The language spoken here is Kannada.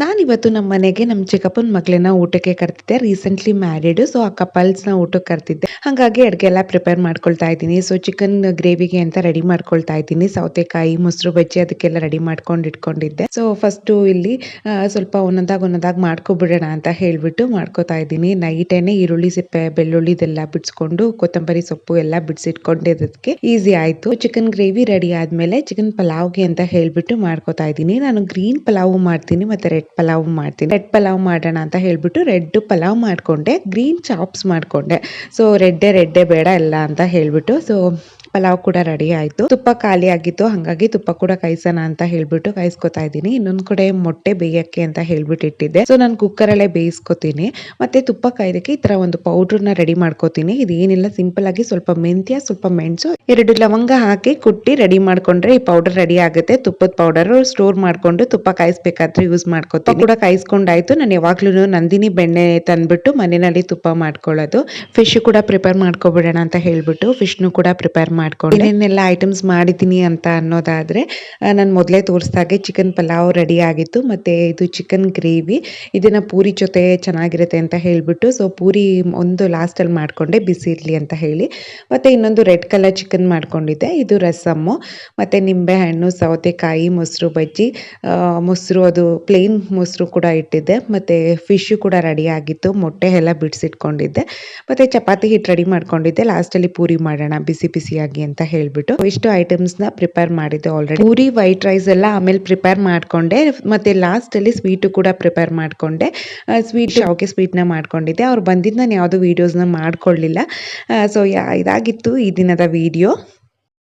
ನಾನಿವತ್ತು ನಮ್ಮ ಮನೆಗೆ ನಮ್ಮ ಚಿಕ್ಕಪ್ಪನ ಮಗಳನ್ನ ಊಟಕ್ಕೆ ಕರೆದಿದ್ದೆ. Recently married. ಸೊ ಆ ಕಪಲ್ಸ್ನ ಊಟಕ್ಕೆ ಕರೆದಿದ್ದೆ. ಹಾಗಾಗಿ ಅಡುಗೆ ಎಲ್ಲ ಪ್ರಿಪೇರ್ ಮಾಡ್ಕೊಳ್ತಾ ಇದ್ದೀನಿ. ಸೊ ಚಿಕನ್ ಗ್ರೇವಿಗೆ ಅಂತ ರೆಡಿ ಮಾಡ್ಕೊಳ್ತಾ ಇದ್ದೀನಿ. ಸೌತೆಕಾಯಿ, ಮೊಸರು ಬಜ್ಜಿ ಅದಕ್ಕೆಲ್ಲ ರೆಡಿ ಮಾಡ್ಕೊಂಡು ಇಟ್ಕೊಂಡಿದ್ದೆ. ಸೊ ಫಸ್ಟು ಇಲ್ಲಿ ಸ್ವಲ್ಪ ಒಂದೊಂದಾಗಿ ಮಾಡ್ಕೊಬಿಡೋಣ ಅಂತ ಹೇಳಿಬಿಟ್ಟು ಮಾಡ್ಕೋತಾ ಇದ್ದೀನಿ. ನೈಟೇನೆ ಈರುಳ್ಳಿ ಸಿಪ್ಪೆ, ಬೆಳ್ಳುಳ್ಳಿದೆಲ್ಲ ಬಿಡಿಸ್ಕೊಂಡು ಕೊತ್ತಂಬರಿ ಸೊಪ್ಪು ಎಲ್ಲ ಬಿಡಿಸಿಟ್ಕೊಂಡಿದ್ದಕ್ಕೆ ಈಸಿ ಆಯಿತು. ಚಿಕನ್ ಗ್ರೇವಿ ರೆಡಿ ಆದಮೇಲೆ ಚಿಕನ್ ಪಲಾವ್ಗೆ ಅಂತ ಹೇಳಿಬಿಟ್ಟು ಮಾಡ್ಕೋತಾ ಇದ್ದೀನಿ. ನಾನು ಗ್ರೀನ್ ಪಲಾವ್ ಮಾಡ್ತೀನಿ ಮತ್ತು ರೆಡ್ ಪಲಾವ್ ಮಾಡ್ತೀನಿ. ರೆಡ್ ಪಲಾವ್ ಮಾಡೋಣ ಅಂತ ಹೇಳ್ಬಿಟ್ಟು ರೆಡ್ ಪಲಾವ್ ಮಾಡ್ಕೊಂಡೆ, ಗ್ರೀನ್ ಚಾಪ್ಸ್ ಮಾಡ್ಕೊಂಡೆ. ಸೊ ರೆಡ್ಡೇ ಬೇಡ ಎಲ್ಲ ಅಂತ ಹೇಳ್ಬಿಟ್ಟು ಸೊ ಪಲಾವ್ ಕೂಡ ರೆಡಿ ಆಯಿತು. ತುಪ್ಪ ಖಾಲಿ ಆಗಿತ್ತು, ಹಾಗಾಗಿ ತುಪ್ಪ ಕೂಡ ಕಾಯಿಸೋಣ ಅಂತ ಹೇಳ್ಬಿಟ್ಟು ಕಾಯಿಸ್ಕೊತಾ ಇದ್ದೀನಿ. ಇನ್ನೊಂದು ಕಡೆ ಮೊಟ್ಟೆ ಬೇಯಕ್ಕೆ ಅಂತ ಹೇಳ್ಬಿಟ್ಟು ಇಟ್ಟಿದ್ದೆ. ಸೊ ನಾನು ಕುಕ್ಕರಲ್ಲೇ ಬೇಯಿಸ್ಕೊತೀನಿ. ಮತ್ತೆ ತುಪ್ಪ ಕಾಯ್ದಕ್ಕೆ ಈ ತರ ಒಂದು ಪೌಡ್ರನ್ನ ರೆಡಿ ಮಾಡ್ಕೋತೀನಿ. ಇದೇನಿಲ್ಲ, ಸಿಂಪಲ್ ಆಗಿ ಸ್ವಲ್ಪ ಮೆಂತ್ಯ, ಸ್ವಲ್ಪ ಮೆಣಸು, 2 ಲವಂಗ ಹಾಕಿ ಕುಟ್ಟಿ ರೆಡಿ ಮಾಡ್ಕೊಂಡ್ರೆ ಈ ಪೌಡರ್ ರೆಡಿ ಆಗುತ್ತೆ. ತುಪ್ಪದ ಪೌಡರ್ ಸ್ಟೋರ್ ಮಾಡ್ಕೊಂಡು ತುಪ್ಪ ಕಾಯಿಸ್ಬೇಕಾದ್ರೆ ಯೂಸ್ ಮಾಡ್ಕೋತೀನಿ. ಕೂಡ ಕಾಯಿಸ್ಕೊಂಡಾಯ್ತು. ನಾನು ಯಾವಾಗ್ಲೂ ನಂದಿನಿ ಬೆಣ್ಣೆ ತಂದ್ಬಿಟ್ಟು ಮನೆಯಲ್ಲಿ ತುಪ್ಪ ಮಾಡ್ಕೊಳ್ಳೋದು. ಫಿಶ್ ಕೂಡ ಪ್ರಿಪೇರ್ ಮಾಡ್ಕೊಬಿಡೋಣ ಅಂತ ಹೇಳ್ಬಿಟ್ಟು ಫಿಶ್ನು ಕೂಡ ಪ್ರಿಪೇರ್ ಮಾಡ್ಕೊಂಡು ಏನೇನೆಲ್ಲ ಐಟಮ್ಸ್ ಮಾಡಿದ್ದೀನಿ ಅಂತ ಅನ್ನೋದಾದ್ರೆ, ನಾನು ಮೊದಲೇ ತೋರಿಸ್ದಾಗೆ ಚಿಕನ್ ಪಲಾವ್ ರೆಡಿ ಆಗಿತ್ತು. ಮತ್ತೆ ಇದು ಚಿಕನ್ ಗ್ರೇವಿ, ಇದನ್ನ ಪೂರಿ ಜೊತೆ ಚೆನ್ನಾಗಿರುತ್ತೆ ಅಂತ ಹೇಳ್ಬಿಟ್ಟು ಸೊ ಪೂರಿ ಒಂದು ಲಾಸ್ಟಲ್ಲಿ ಮಾಡ್ಕೊಂಡೆ, ಬಿಸಿ ಇರಲಿ ಅಂತ ಹೇಳಿ. ಮತ್ತೆ ಇನ್ನೊಂದು ರೆಡ್ ಕಲರ್ ಚಿಕನ್ ಮಾಡ್ಕೊಂಡಿದ್ದೆ. ಇದು ರಸಮ್ಮು, ಮತ್ತೆ ನಿಂಬೆ ಹಣ್ಣು, ಸೌತೆಕಾಯಿ, ಮೊಸರು ಬಜ್ಜಿ, ಮೊಸರು ಅದು ಪ್ಲೇನ್ ಮೊಸರು ಕೂಡ ಇಟ್ಟಿದ್ದೆ. ಮತ್ತೆ ಫಿಶ್ ಕೂಡ ರೆಡಿ ಆಗಿತ್ತು. ಮೊಟ್ಟೆ ಎಲ್ಲ ಬಿಡಿಸಿಟ್ಕೊಂಡಿದ್ದೆ. ಮತ್ತೆ ಚಪಾತಿ ಹಿಟ್ಟು ರೆಡಿ ಮಾಡ್ಕೊಂಡಿದ್ದೆ. ಲಾಸ್ಟಲ್ಲಿ ಪೂರಿ ಮಾಡೋಣ ಬಿಸಿ ಬಿಸಿಯಾಗಿ ಅಂತ ಹೇಳ್ಬಿಟ್ಟು ಇಷ್ಟು ಐಟಮ್ಸ್ ನ ಪ್ರಿಪೇರ್ ಮಾಡಿದ್ದೆ ಆಲ್ರೆಡಿ. ಪೂರಿ, ವೈಟ್ ರೈಸ್ ಎಲ್ಲ ಆಮೇಲೆ ಪ್ರಿಪೇರ್ ಮಾಡ್ಕೊಂಡೆ. ಮತ್ತೆ ಲಾಸ್ಟ್ ಅಲ್ಲಿ ಸ್ವೀಟ್ ಕೂಡ ಪ್ರಿಪೇರ್ ಮಾಡ್ಕೊಂಡೆ. ಶಾವಿಗೆ ಸ್ವೀಟ್ ನ ಮಾಡ್ಕೊಂಡಿದ್ದೆ. ಅವ್ರು ಬಂದಿದ್ದು ನಾನು ಯಾವ್ದು ವಿಡಿಯೋಸ್ ನ ಮಾಡ್ಕೊಳ್ಳಿಲ್ಲ. ಸೊ ಇದಾಗಿತ್ತು ಈ ದಿನದ ವಿಡಿಯೋ.